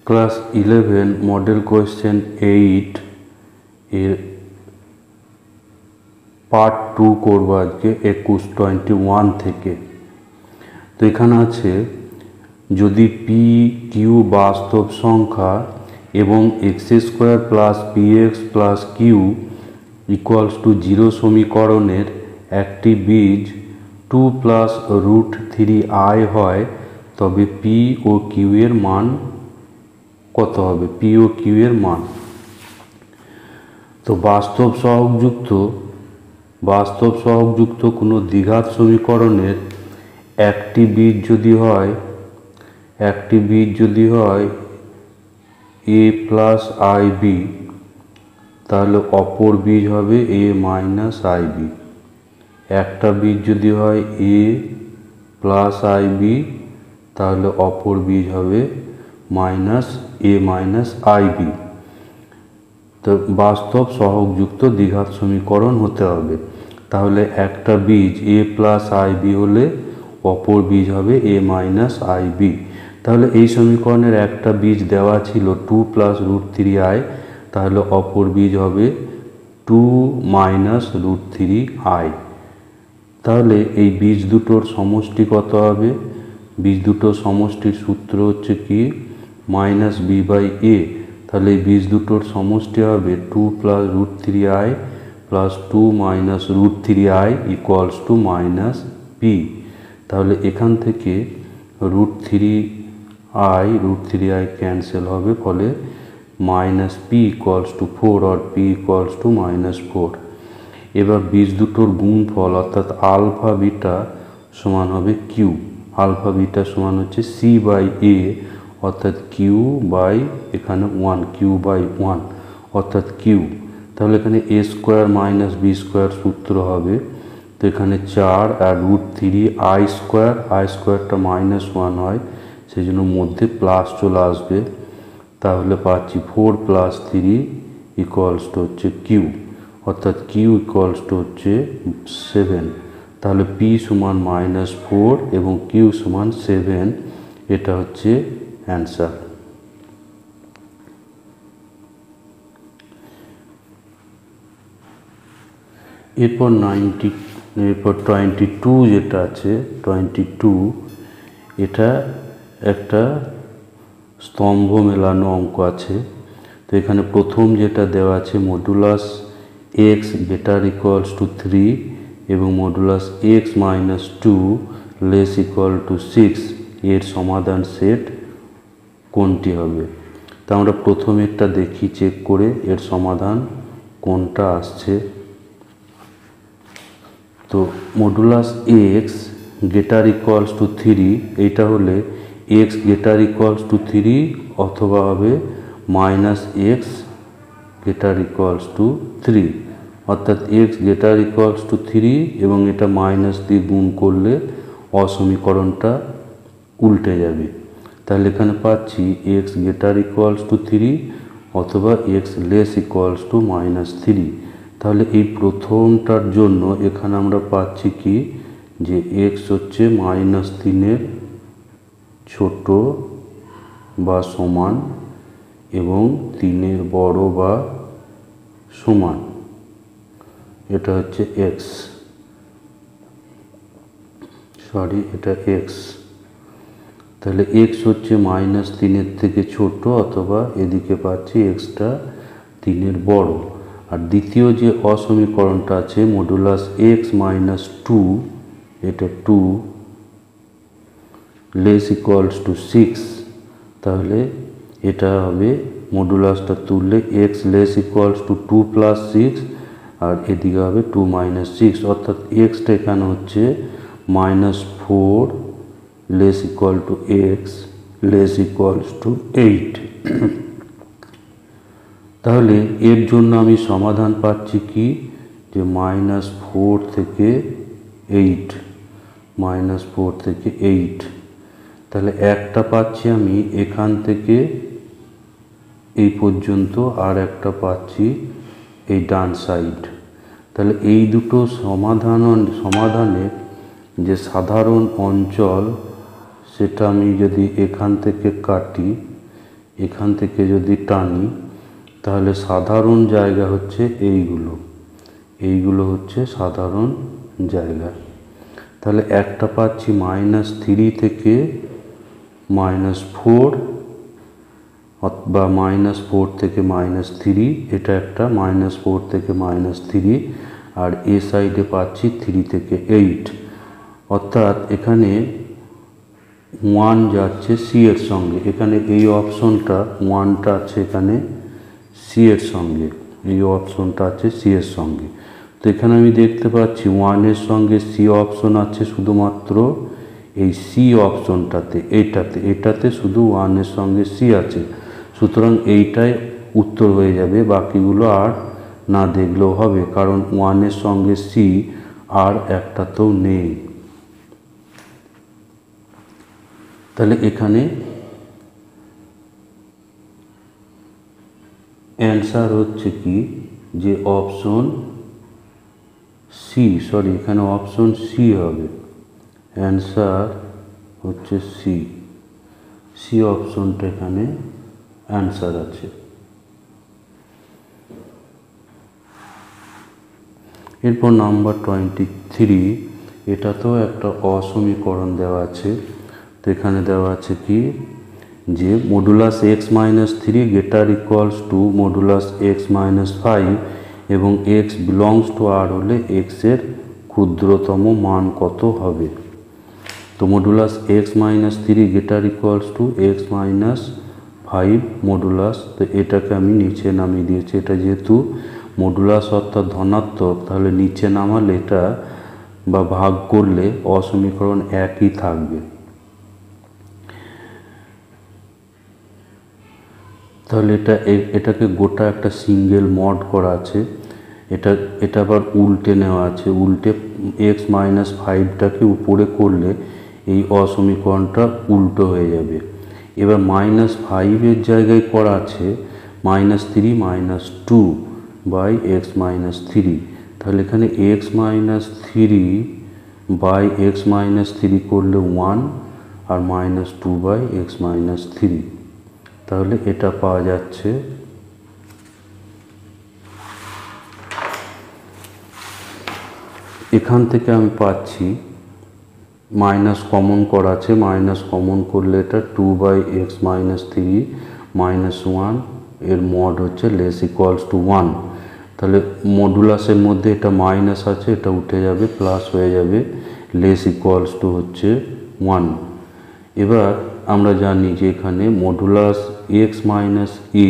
Class 11 model question 8 এর part 2 করব আজকে 21 থেকে। তো এখানে আছে যদি পি কিউ বাস্তব সংখ্যা এবং x square plus p x plus q equals to 0 সমীকরণের একটি বীজ 2 প্লাস √3i হয়, তবে পি ও কিউ এর মান কত হবে? পি ও কিউ এর মান। তো বাস্তব সহগযুক্ত কোনো দ্বিঘাত সমীকরণের একটি বীজ যদি হয় এ প্লাস আই বি, তাহলে অপর বীজ হবে এ মাইনাস আই বি। একটা বীজ যদি হয় এ প্লাস আই বি, তাহলে অপর বীজ হবে minus a minus i b. তো বাস্তব সহগযুক্ত দ্বিঘাত সমীকরণ হতে হবে, তাহলে একটা বীজ এ প্লাস আই বি হলে অপর বীজ হবে এ মাইনাস আই বি। তাহলে এই সমীকরণের একটা বীজ দেওয়া ছিল 2 প্লাস √3i, তাহলে অপর বীজ হবে 2 মাইনাস √3i। তাহলে এই বীজ দুটোর সমষ্টি কত হবে? বীজ দুটোর সমষ্টির সূত্র হচ্ছে কি মাইনাস বি বাই এ। তাহলে এই বীজ দুটোর সমষ্টি হবে 2 plus √3i plus 2 minus √3i equals to minus p. তাহলে এখান থেকে √3i ক্যান্সেল হবে, ফলে মাইনাস পি ইকুয়ালস টু 4 আর পি ইকুয়ালস টু মাইনাস 4। এবার বীজ দুটোর গুণফল অর্থাৎ আলফা বিটা সমান হবে কিউ। আলফা বিটা সমান হচ্ছে সি বাই এ অর্থাৎ কিউ বাই এখানে 1, কিউ বাই 1 অর্থাৎ কিউ। তাহলে এখানে এ স্কোয়ার মাইনাস বি স্কোয়ার সূত্র হবে। তো এখানে 4 আর √3i স্কোয়ারটা -1 হয়, সেই জন্য মধ্যে প্লাস চলে আসবে। তাহলে পাচ্ছি 4 প্লাস 3 ইকুয়ালস টু হচ্ছে কিউ, অর্থাৎ কিউ ইকুয়ালস টু হচ্ছে 7। তাহলে পি সমান -4 এবং কিউ সমান 7, এটা হচ্ছে অ্যান্সার। এরপর 22 যেটা আছে 22, এটা একটা স্তম্ভ মেলানো অঙ্ক আছে। তো এখানে প্রথম যেটা দেওয়া আছে modulus x greater equals two 3 এবং modulus x minus 2 less equal two 6 এর সমাধান সেট কোনটি হবে? তা আমরা প্রথম একটা দেখি চেক করে এর সমাধান কোনটা আসছে। তো modulus x greater equals two 3, এইটা হলে এক্স গ্রেটার ইকুয়ালস টু 3 অথবা হবে minus x greater equals two 3, অর্থাৎ এক্স গ্রেটার ইকুয়ালস টু 3 এবং এটা মাইনাস দিয়ে গুণ করলে অসমীকরণটা উল্টে যাবে। তাহলে এখানে পাচ্ছি এক্স গ্রেটার ইকুয়ালস টু 3 অথবা এক্স লেস ইকুয়ালস টু -3। তাহলে এই প্রথমটার জন্য এখানে আমরা পাচ্ছি কি যে এক্স হচ্ছে -3 ছোট বা সমান এবং 3 বড় বা সমান, এটা হচ্ছে এক্স, এটা এক্স। তাহলে এক্স হচ্ছে -3 থেকে ছোট অথবা এদিকে পাচ্ছি এক্সটা 3 বড়। আর দ্বিতীয় যে অসমীকরণটা আছে মডুলাস এক্স মাইনাস 2, এটা 2 লেস ইকুয়ালস টু 6, তাহলে এটা হবে মডুলাসটা তুললে x less equals to 2 plus 6 আর এদিকে হবে 2 মাইনাস 6, অর্থাৎ এক্সটা এখানে হচ্ছে -4 less equal two x less equals two 8। তাহলে এর জন্য আমি সমাধান পাচ্ছি কি যে -4 থেকে 8, তাহলে একটা পাচ্ছি আমি এখান থেকে এই পর্যন্ত, আর একটা পাচ্ছি এই ডান সাইড। তাহলে এই দুটো সমাধানে যে সাধারণ অঞ্চল সেটা আমি যদি এখান থেকে কাটি, এখান থেকে যদি টানি তাহলে সাধারণ জায়গা হচ্ছে এইগুলো হচ্ছে সাধারণ জায়গা। তাহলে একটা পাচ্ছি -3 থেকে -4 বা -4 থেকে -3, এটা একটা -4 থেকে -3, আর এ সাইডে পাচ্ছি 3 থেকে 8। অর্থাৎ এখানে 1 যাচ্ছে সি এর সঙ্গে, এখানে এই অপশনটা 1টা আছে এখানে সি এর সঙ্গে, এই অপশনটা আছে সি এর সঙ্গে। তো এখানে আমি দেখতে পাচ্ছি 1-এর সঙ্গে সি অপশন আছে শুধুমাত্র এই সি অপশনটাতে, এটাতে শুধু 1-এর সঙ্গে সি আছে, সুতরাং এইটাই উত্তর হয়ে যাবে, বাকিগুলো আর না দেখলেও হবে, কারণ 1-এর সঙ্গে সি আর একটাতেও নেই। তাহলে এখানে অ্যান্সার হচ্ছে কি, যে অপশন সি, এখানে অপশন সি হবে, অ্যান্সার হচ্ছে সি অপশনটা এখানে অ্যান্সার আছে। এরপর নাম্বার 23, এটাতেও একটা অসমীকরণ দেওয়া আছে। তো এখানে দেওয়া আছে কি, যে modulus x-3 greater equals two modulus x-5 এবং x বিলংস টু আর হলে x এর ক্ষুদ্রতম মান কত হবে। তো modulus x-3 greater equals two x-5 modulus, তো এটাকে আমি নিচে নামিয়ে দিয়েছি। এটা যেহেতু মডুলাস অর্থাৎ ধনাত্মক, তাহলে নিচে নামালে এটা বা ভাগ করলে অসমীকরণ একই থাকবে। তাহলে এটাকে গোটা একটা সিঙ্গেল মড করা আছে, এটা আবার উল্টে নেওয়া আছে, উল্টে x-5টাকে উপরে করলে এই অসমীকরণটা উল্টো হয়ে যাবে। এবার -5-এর জায়গায় করা আছে -3 -2 বাই x-3, তাহলে এখানে x-3 বাই x-3 করলে 1 আর -2 বাই x-3, তাহলে এটা পাওয়া যাচ্ছে। এখান থেকে আমি পাচ্ছি মাইনাস কমন করা আছে, মাইনাস কমন করলে এটা 2 বাই x-3 -1 এর মড হচ্ছে লেস ইকুয়ালস টু 1। তাহলে মডুলাসের মধ্যে এটা মাইনাস আছে, এটা উঠে যাবে, প্লাস হয়ে যাবে, লেস ইকুয়ালস টু হচ্ছে 1। এবার আমরা জানি যে এখানে modulus x minus a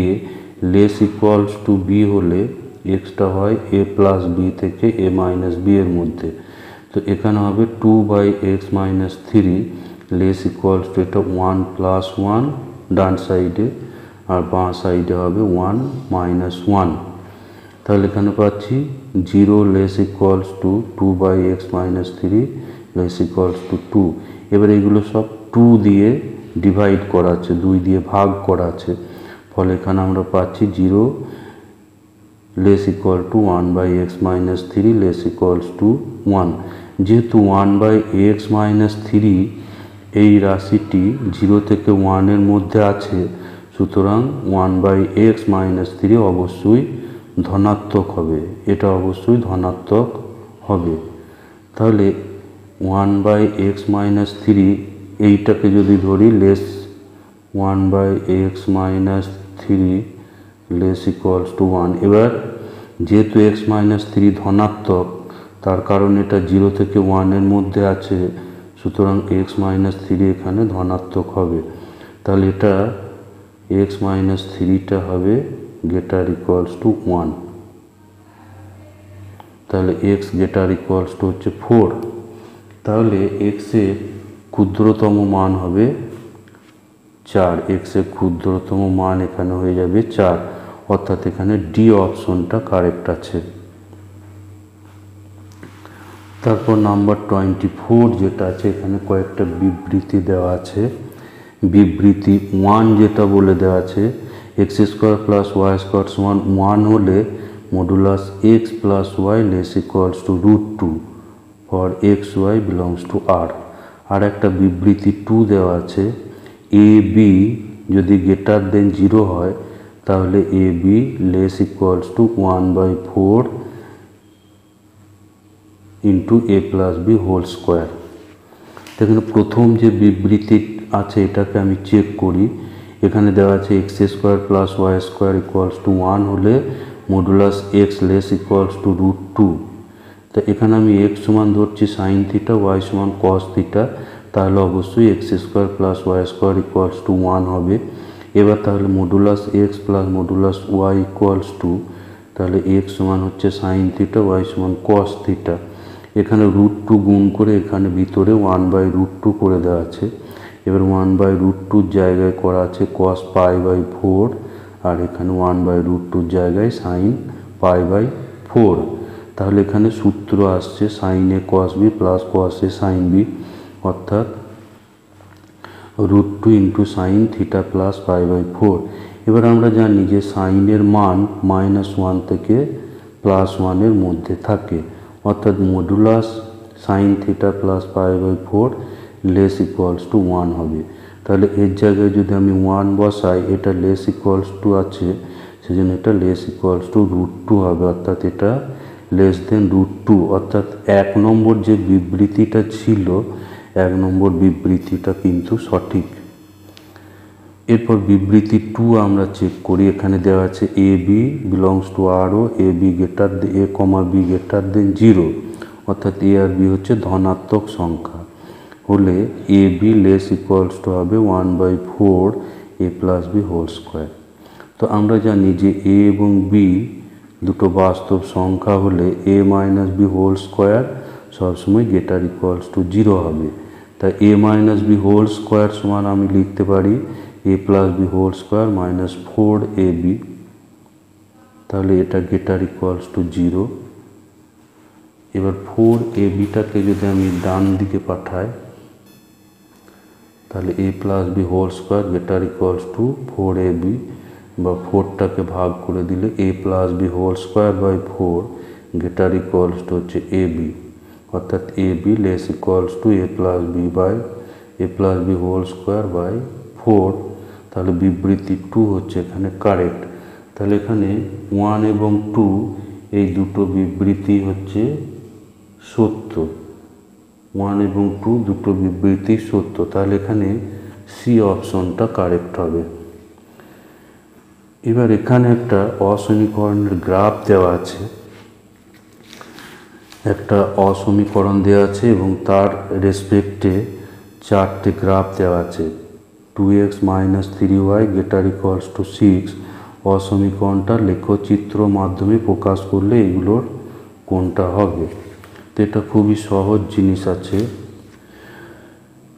less equals to b হলে এক্সটা হয় a প্লাস বি থেকে a মাইনাস বি এর মধ্যে। তো এখানে হবে 2 by x-3 less equals two এটা 1 প্লাস 1 ডান সাইডে, আর বাঁ সাইডে হবে 1 মাইনাস 1। তাহলে এখানে পাচ্ছি 0 less equals to 2 by x-3 less equals to 2। এবার এগুলো সব 2 দিয়ে ডিভাইড করা আছে, 2 দিয়ে ভাগ করা আছে, ফলে এখানে আমরা পাচ্ছি 0 less equal to 1 by x-3 less equals to 1। যেহেতু 1 বাই x-3 এই রাশিটি 0 থেকে 1-এর মধ্যে আছে, সুতরাং 1 বাই x-3 অবশ্যই ধনাত্মক হবে, এটা অবশ্যই ধনাত্মক হবে। তাহলে 1 বাই x-3 এইটাকে যদি ধরি less 1 by x-3 less equals to 1। এবার যেহেতু x-3 ধনাত্মক, তার কারণ এটা 0 থেকে 1-এর মধ্যে আছে, সুতরাং x-3 এখানে ধনাত্মক হবে। তাহলে এটা x-3টা হবে গ্রেটার ইকুয়ালস টু 1। তাহলে x গ্রেটার ইকুয়ালস টু হচ্ছে 4। তাহলে x এর ক্ষুদ্রতম মান হবে 4, x এর ক্ষুদ্রতম মান এখানে হয়ে যাবে 4, অর্থাৎ এখানে ডি অপশনটা কারেক্ট আছে। তারপর নাম্বার 24 যেটা আছে, এখানে কয়েকটা বিবৃতি দেওয়া আছে। বিবৃতি 1 যেটা বলে দেওয়া আছে, x² প্লাস y² সমান 1 হলে modulus x plus y less equals to √2 for xy belongs to r। আর একটা বিবৃতি 2 দেওয়া আছে, a b যদি গ্রেটার দেন 0 হয় তাহলে a b less equals to 1/4 into a plus b whole square. এখানে প্রথম যে বিবৃতি আছে এটাকে আমি চেক করি। এখানে দেওয়া আছে x square plus y square equals to 1 হলে modulus x less equals to √2। তো এখানে আমি এক্স সমান ধরছি সাইন থিটা, ওয়াই সমান কস থিটা, তাহলে অবশ্যই x square plus y square equals to 1 হবে। এবার তাহলে modulus x plus modulus y equals to, তাহলে এক্স সমান হচ্ছে সাইন থিটা, ওয়াই সমান কস থিটা। এখানে √2 গুণ করে এখানে ভিতরে 1/√2 করে দেওয়া আছে। এবার 1/√2 জায়গায় করা আছে cos π/4, আর এখানে 1/√2 জায়গায় sin π/4। তাহলে এখানে সূত্র আসছে sin a cos b plus cos a sin b, অর্থাৎ √2 ইন্টু সাইন থিটা প্লাস π/4। এবার আমরা জানি যে সাইনের মান -1 থেকে +1 এর মধ্যে থাকে, অর্থাৎ modulus sine theta plus π/4 less equals to 1 হবে। তাহলে এর জায়গায় যদি আমি 1 বসাই, এটা লেস ইকুয়ালস টু আছে, সেজন্য এটা লেস ইকুয়ালস টু √2 হবে, অর্থাৎ এটা লেস দেন √2। অর্থাৎ 1 নম্বর যে বিবৃতিটা ছিল, 1 নম্বর বিবৃতিটা কিন্তু সঠিক। এরপর বিবৃতি 2 আমরা চেক করি। এখানে দেওয়া আছে a b belongs to R ও a b greater a comma b greater than 0, অর্থাৎ এ আর বি হচ্ছে ধনাত্মক সংখ্যা হলে a b less equals to হবে 1/4 a plus b whole square. তো আমরা জানি যে এ এবং বি দুটো বাস্তব সংখ্যা হলে a minus b whole square সবসময় গ্রেটার ইকুয়ালস টু 0 হবে। তাই a minus b whole square সমান আমি লিখতে পারি a plus b whole square minus 4ab, তাহলে এটা গ্রেটার ইকুয়ালস টু 0। এবার 4abটাকে যদি আমি ডান দিকে পাঠাই, তাহলে a plus b whole square greater equals to 4ab, বা 4টাকে ভাগ করে দিলে a plus b whole square by 4 greater equals to হচ্ছে ab, অর্থাৎ ab less equals to a plus b by a plus b whole square by 4। তাহলে বিবৃতি 2 হচ্ছে এখানে কারেক্ট। তাহলে এখানে 1 এবং 2 এই দুটো বিবৃতি হচ্ছে সত্য, 1 এবং 2 দুটো বিবৃতি সত্য। তাহলে এখানে সি অপশনটা কারেক্ট হবে। এবার এখানে একটা অসমীকরণের গ্রাফ দেওয়া আছে, একটা অসমীকরণ দেওয়া আছে এবং তার রেসপেক্টে 4টে গ্রাফ দেওয়া আছে। 2x - 3y greater equals two 6 অসমীকরণটা লেখচিত্র মাধ্যমে প্রকাশ করলে এগুলোর কোনটা হবে। তো এটা খুবই সহজ জিনিস আছে।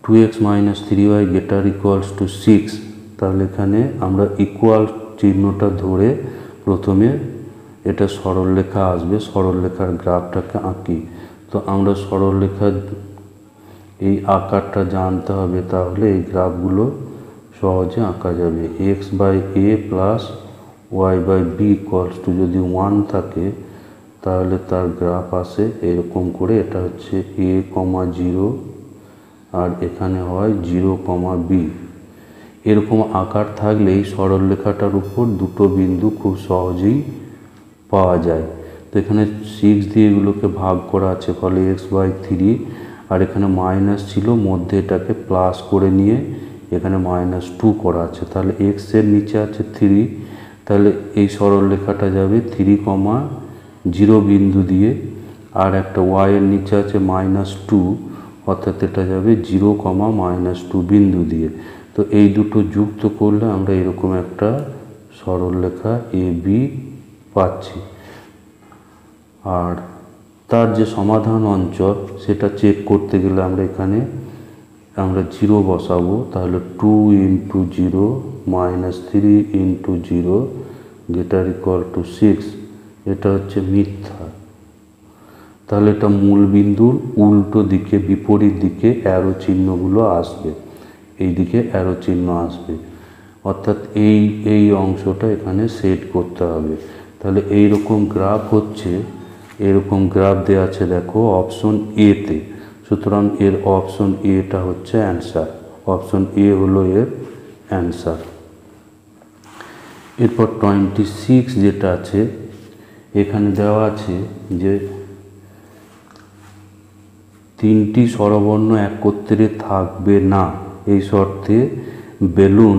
2x - 3y greater equals two 6, তাহলে এখানে আমরা ইকুয়াল চিহ্নটা ধরে প্রথমে এটা সরলরেখা আসবে, সরলরেখার গ্রাফটাকে আঁকি। তো আমরা সরলরেখার এই আকারটা জানতে হবে, তাহলে এই গ্রাফগুলো সহজে আঁকা যাবে। x/a plus y/b equals to যদি 1 থাকে তাহলে তার গ্রাফ আসে এরকম করে, এটা হচ্ছে a, 0 আর এখানে হয় 0, b। এরকম আকার থাকলে এই সরলরেখাটার উপর দুটো বিন্দু খুব সহজেই পাওয়া যায়। তো এখানে 6 দিয়ে এগুলোকে ভাগ করা আছে, ফলে x/3, আর এখানে মাইনাস ছিল মধ্যে এটাকে প্লাস করে নিয়ে এখানে -2 করা আছে, তাহলে x এর নিচে আছে 3, তাহলে এই সরলরেখাটা যাবে 3, 0 বিন্দু দিয়ে, আর একটা y এর নিচে আছে -2, অর্থাৎ এটা যাবে 0, -2 বিন্দু দিয়ে। তো এই দুটো যুক্ত করলে আমরা এরকম একটা সরলরেখা AB পাচ্ছি। আর তার যে সমাধান অঞ্চল সেটা চেক করতে গেলে আমরা এখানে 0 বসাবো, তাহলে 2 × 0 - 3 × 0 গ্রেটার ইকুয়াল টু 6, এটা হচ্ছে মিথ্যা। তাহলে এটা মূল বিন্দুর উল্টো দিকে বিপরীত দিকে অ্যারো চিহ্নগুলো আসবে, এই দিকে অ্যারো চিহ্ন আসবে, অর্থাৎ এই অংশটা এখানে সেট করতে হবে। তাহলে এইরকম গ্রাফ হচ্ছে, এরকম গ্রাফ দেওয়া আছে দেখো অপশন এতে, সুতরাং এর অপশন এটা হচ্ছে অ্যান্সার, অপশন এ হলো এর অ্যান্সার। এরপর 26 যেটা আছে এখানে দেওয়া আছে যে তিনটি স্বরবর্ণ একত্রে থাকবে না, এই শর্তে বেলুন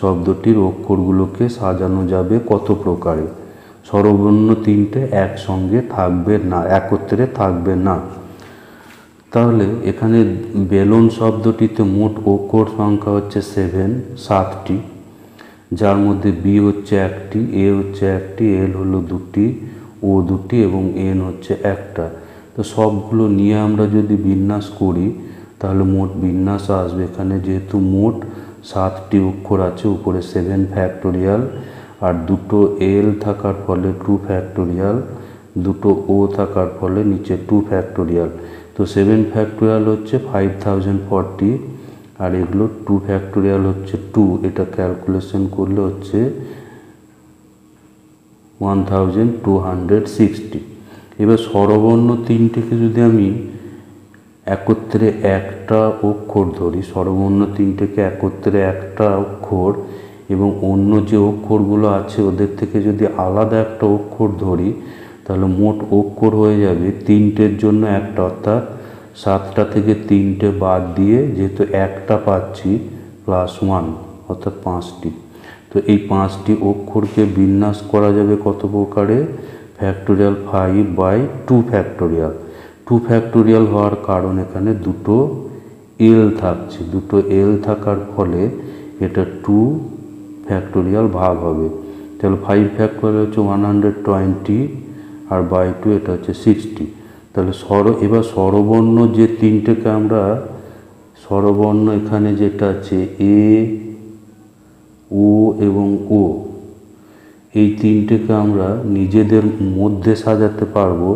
শব্দটির অক্ষরগুলোকে সাজানো যাবে কত প্রকারে। স্বরবর্ণ তিনটে একসঙ্গে থাকবে না, একত্রে থাকবে না। তাহলে এখানে বেলুন শব্দটিতে মোট অক্ষর সংখ্যা হচ্ছে 7টি, যার মধ্যে বি হচ্ছে একটি, এ হচ্ছে একটি, এল হলো দুটি, ও দুটি এবং এন হচ্ছে একটা। তো সবগুলো নিয়ে আমরা যদি বিন্যাস করি তাহলে মোট বিন্যাস আসবে এখানে, যেহেতু মোট 7টি অক্ষর আছে, উপরে 7 ফ্যাক্টোরিয়াল আর দুটো এল থাকার ফলে 2 ফ্যাক্টোরিয়াল, দুটো ও থাকার ফলে নিচে 2 ফ্যাক্টোরিয়াল। তো 7 ফ্যাক্টোরিয়াল হচ্ছে 5040 আর এগুলো 2 ফ্যাক্টোরিয়াল হচ্ছে 2, এটা ক্যালকুলেশন করলে হচ্ছে 1260। এবার স্বরবর্ণ তিনটেকে যদি আমি একত্রে একটা অক্ষর ধরি, স্বরবর্ণ তিনটেকে একত্রে একটা অক্ষর এবং অন্য যে অক্ষরগুলো আছে ওদের থেকে যদি আলাদা একটা অক্ষর ধরি তাহলে মোট অক্ষর হয়ে যাবে তিনটের জন্য একটা, অর্থাৎ 7টা থেকে 3টে বাদ দিয়ে যেহেতু একটা পাচ্ছি +1 অর্থাৎ 5টি। তো এই 5টি অক্ষরকে বিন্যাস করা যাবে কত প্রকারে, ফ্যাক্টোরিয়াল 5/2 ফ্যাক্টোরিয়াল। 2 ফ্যাক্টোরিয়াল হওয়ার কারণ এখানে দুটো এল থাকছে, দুটো এল থাকার ফলে এটা 2 ফ্যাক্টোরিয়াল ভাগ হবে। তাহলে 5 ফ্যাক্টোরিয়াল হচ্ছে 120 আর /2 এটা হচ্ছে 60। তাহলে এবার স্বরবর্ণ যে তিনটেকে আমরা স্বরবর্ণ এখানে যেটা আছে এ, ও এবং ও, এই তিনটেকে আমরা নিজেদের মধ্যে সাজাতে পারবো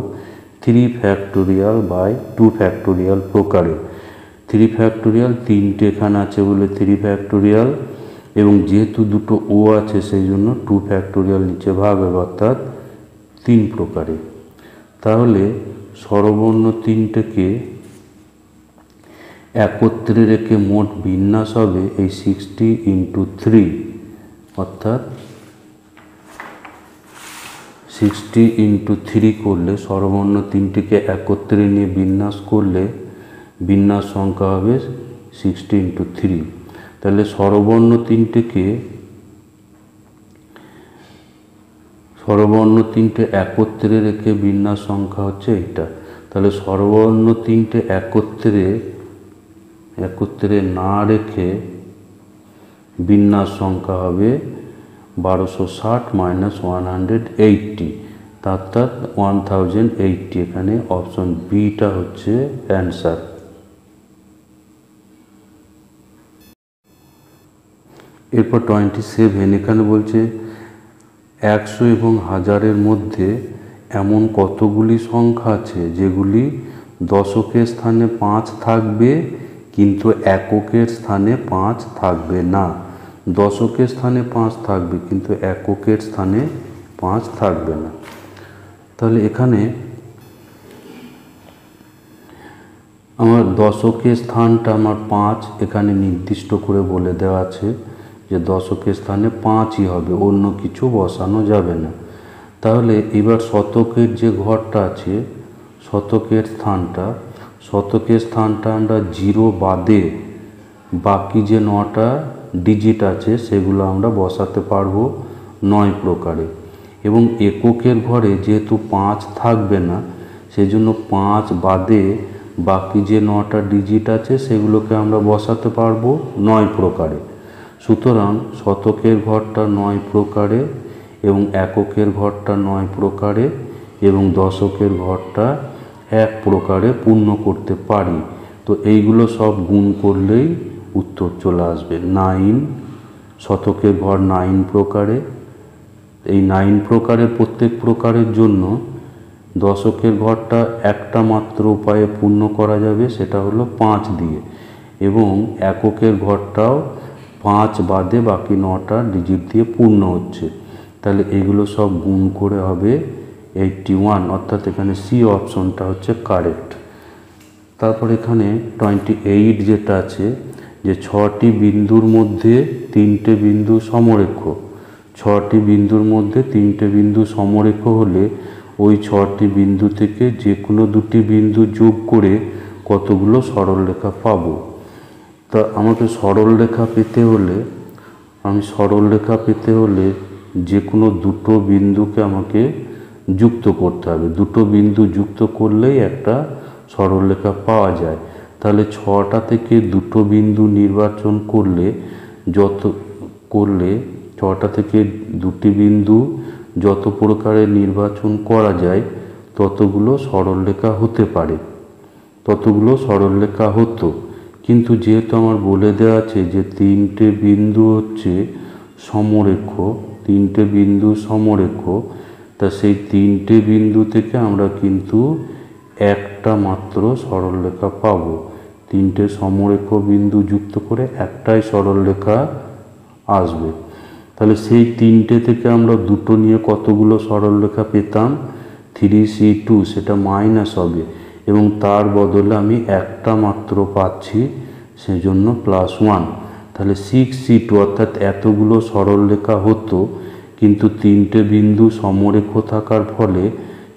3 ফ্যাক্টোরিয়াল/2 ফ্যাক্টোরিয়াল প্রকারে। 3 ফ্যাক্টোরিয়াল তিনটে এখানে আছে বলে 3 ফ্যাক্টোরিয়াল, এবং যেহেতু দুটো ও আছে সেই জন্য 2 ফ্যাক্টোরিয়াল নিচে ভাগ হবে, অর্থাৎ 3 প্রকারে। তাহলে স্বরবর্ণ তিনটেকে একত্রে রেখে মোট বিন্যাস হবে এই 60 × 3, অর্থাৎ 60 × 3 করলে স্বরবর্ণ তিনটিকে একত্রে নিয়ে বিন্যাস করলে বিন্যাস সংখ্যা হবে 60 × 3। তাহলে স্বরবর্ণ তিনটে একত্রে রেখে বিন্যাস সংখ্যা হচ্ছে এটা। তাহলে স্বরবর্ণ তিনটে একত্রে না রেখে বিন্যাস সংখ্যা হবে 1260 - 180, অর্থাৎ 1080। এখানে অপশন বিটা হচ্ছে অ্যান্সার। এরপর 27 এখানে বলছে 100 এবং 1000-এর মধ্যে এমন কতগুলি সংখ্যা আছে যেগুলি দশকের স্থানে 5 থাকবে কিন্তু এককের স্থানে 5 থাকবে না। দশকের স্থানে 5 থাকবে কিন্তু এককের স্থানে 5 থাকবে না। তাহলে এখানে আমার দশকের স্থানটা আমার 5 এখানে নির্দিষ্ট করে বলে দেওয়া আছে যে দশকের স্থানে 5ই হবে, অন্য কিছু বসানো যাবে না। তাহলে এবার শতকের যে ঘরটা আছে শতকের স্থানটা আমরা 0 বাদে বাকি যে 9টা ডিজিট আছে সেগুলো আমরা বসাতে পারবো 9 প্রকারে। এবং এককের ঘরে যেহেতু 5 থাকবে না সেই জন্য 5 বাদে বাকি যে 9টা ডিজিট আছে সেগুলোকে আমরা বসাতে পারবো 9 প্রকারে। সুতরাং শতকের ঘরটা 9 প্রকারে এবং এককের ঘরটা 9 প্রকারে এবং দশকের ঘরটা 1 প্রকারে পূর্ণ করতে পারি। তো এইগুলো সব গুণ করলেই উত্তর চলে আসবে 9। শতকের ঘর 9 প্রকারে, এই 9 প্রকারের প্রত্যেক প্রকারের জন্য দশকের ঘরটা একটা মাত্র উপায়ে পূর্ণ করা যাবে, সেটা হলো 5 দিয়ে, এবং এককের ঘরটাও 5 বাদে বাকি 9টা ডিজিট দিয়ে পূর্ণ হচ্ছে। তাহলে এগুলো সব গুণ করে হবে 81, অর্থাৎ এখানে সি অপশনটা হচ্ছে কারেক্ট। তারপর এখানে 28 যেটা আছে যে 6টি বিন্দুর মধ্যে 3টে বিন্দু সমরেখ, 6টি বিন্দুর মধ্যে 3টে বিন্দু সমরেখ হলে ওই 6টি বিন্দু থেকে যে কোনো 2টি বিন্দু যোগ করে কতগুলো সরলরেখা পাবো। তা আমাকে সরলরেখা পেতে হলে যে কোনো 2টো বিন্দুকে আমাকে যুক্ত করতে হবে। 2টো বিন্দু যুক্ত করলেই একটা সরলরেখা পাওয়া যায়। তাহলে 6টা থেকে 2টো বিন্দু নির্বাচন করলে 6টা থেকে 2টি বিন্দু যত প্রকারে নির্বাচন করা যায় ততগুলো সরলরেখা হতো। কিন্তু যেহেতু আমার বলে দেওয়া আছে যে 3টে বিন্দু হচ্ছে সমরেখ, তা সেই 3টে বিন্দু থেকে আমরা কিন্তু একটা মাত্র সরলরেখা পাবো। 3টে সমরেখ বিন্দু যুক্ত করে একটাই সরলরেখা আসবে। তাহলে সেই 3টে থেকে আমরা 2টো নিয়ে কতগুলো সরলরেখা পেতাম? 3c2, সেটা মাইনাস হবে এবং তার বদলে আমি একটা মাত্র পাচ্ছি, সেজন্য +1। তাহলে 6c2 অর্থাৎ এতগুলো সরলরেখা হতো, কিন্তু 3টে বিন্দু সমরেখ থাকার ফলে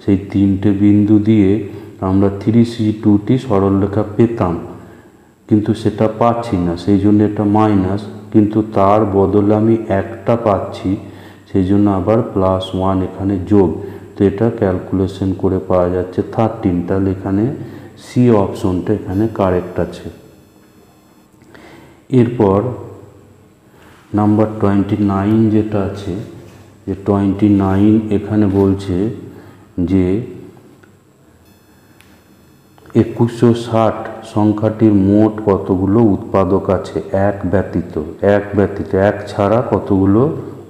সেই 3টে বিন্দু দিয়ে আমরা 3c2টি সরলরেখা পেতাম, কিন্তু সেটা পাচ্ছি না, সেই জন্য এটা মাইনাস। কিন্তু তার বদলে আমি একটা পাচ্ছি, সেই জন্য আবার +1 এখানে যোগ। তো এটা ক্যালকুলেশন করে পাওয়া যাচ্ছে 13। তাহলে এখানে সি অপশনটা এখানে কারেক্ট আছে। এরপর নাম্বার 29 যেটা আছে, যে 29 এখানে বলছে যে 2160 সংখ্যাটির মোট কতগুলো উৎপাদক আছে এক ছাড়া কতগুলো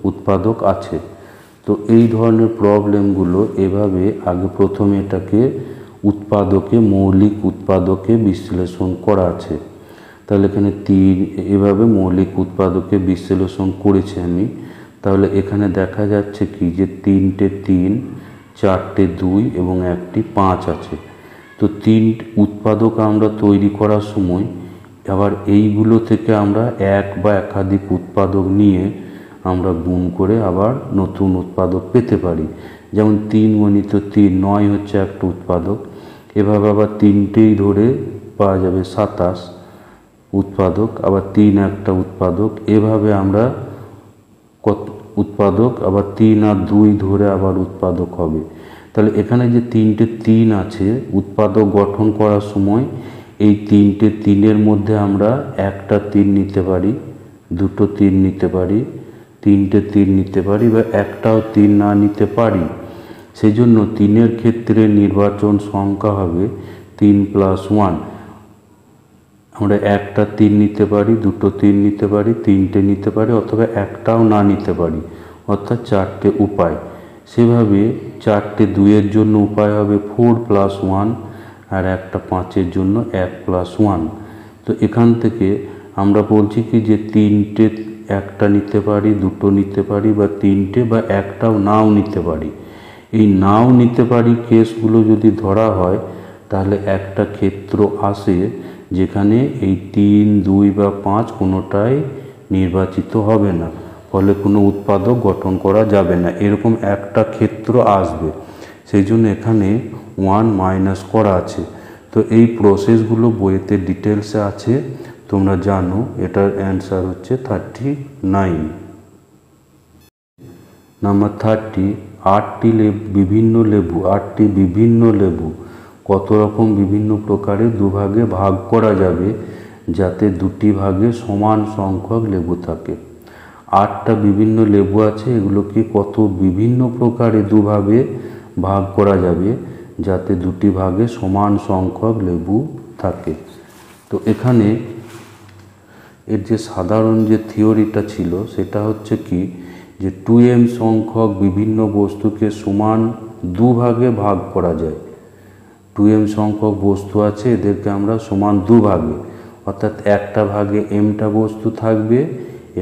উৎপাদক আছে। তো এই ধরনের প্রবলেমগুলো এভাবে আগে প্রথমে এটাকে মৌলিক উৎপাদকে বিশ্লেষণ করা আছে। তাহলে এখানে 3 এভাবে মৌলিক উৎপাদকে বিশ্লেষণ করেছি আমি। তাহলে এখানে দেখা যাচ্ছে কি যে 3টে 3, 4টে 2 এবং একটি 5 আছে। তো 3 উৎপাদক আমরা তৈরি করার সময় আবার এইগুলো থেকে আমরা এক বা একাধিক উৎপাদক নিয়ে আমরা গুণ করে আবার নতুন উৎপাদক পেতে পারি। যেমন 3 × 3 9 হচ্ছে একটা উৎপাদক। এভাবে আবার 3টেই ধরে পাওয়া যাবে 27 উৎপাদক, আবার 3 একটা উৎপাদক। এভাবে আমরা উৎপাদক আবার 3 আর 2 ধরে আবার উৎপাদক হবে। তাহলে এখানে যে 3টে 3 আছে, উৎপাদক গঠন করার সময় এই 3টে 3-এর মধ্যে আমরা একটা 3 নিতে পারি, 2টো 3 নিতে পারি, 3টে 3 নিতে পারি, বা একটাও 3 না নিতে পারি। সেই জন্য 3-এর ক্ষেত্রে নির্বাচন সংখ্যা হবে 3 + 1। আমরা একটা 3 নিতে পারি, 2টো 3 নিতে পারি, 3টে নিতে পারি, অথবা একটাও না নিতে পারি, অর্থাৎ 4টে উপায়। সেভাবে 4টে 2-এর জন্য উপায় হবে 4 + 1, আর একটা 5-এর জন্য 1 + 1। তো এখান থেকে আমরা বলছি কি যে 3টে একটা নিতে পারি, 2টো নিতে পারি, বা 3টে বা একটাও নাও নিতে পারি। এই নাও নিতে পারি কেসগুলো যদি ধরা হয়, তাহলে একটা ক্ষেত্র আসে যেখানে এই 3, 2 বা 5 কোনোটাই নির্বাচিত হবে না, ফলে কোনো উৎপাদক গঠন করা যাবে না, এরকম একটা ক্ষেত্র আসবে। সেই জন্য এখানে 1 মাইনাস করা আছে। তো এই প্রসেসগুলো বইয়েতে ডিটেলসে আছে, তোমরা জানো। এটার অ্যান্সার হচ্ছে 39। নাম্বার 30, 8টি বিভিন্ন লেবু কত রকম বিভিন্ন প্রকারে দুভাগে ভাগ করা যাবে যাতে দুটি ভাগে সমান সংখ্যক লেবু থাকে। 8টা বিভিন্ন লেবু আছে, এগুলোকে কত বিভিন্ন প্রকারে দুভাগে ভাগ করা যাবে যাতে দুটি ভাগে সমান সংখ্যক লেবু থাকে। তো এখানে এর যে সাধারণ যে থিওরিটা ছিল সেটা হচ্ছে কি যে 2m সংখ্যক বিভিন্ন বস্তুকে সমান দুভাগে ভাগ করা যায়। 2m সংখ্যক বস্তু আছে, এদেরকে আমরা সমান দুভাগে, অর্থাৎ একটা ভাগে mটা বস্তু থাকবে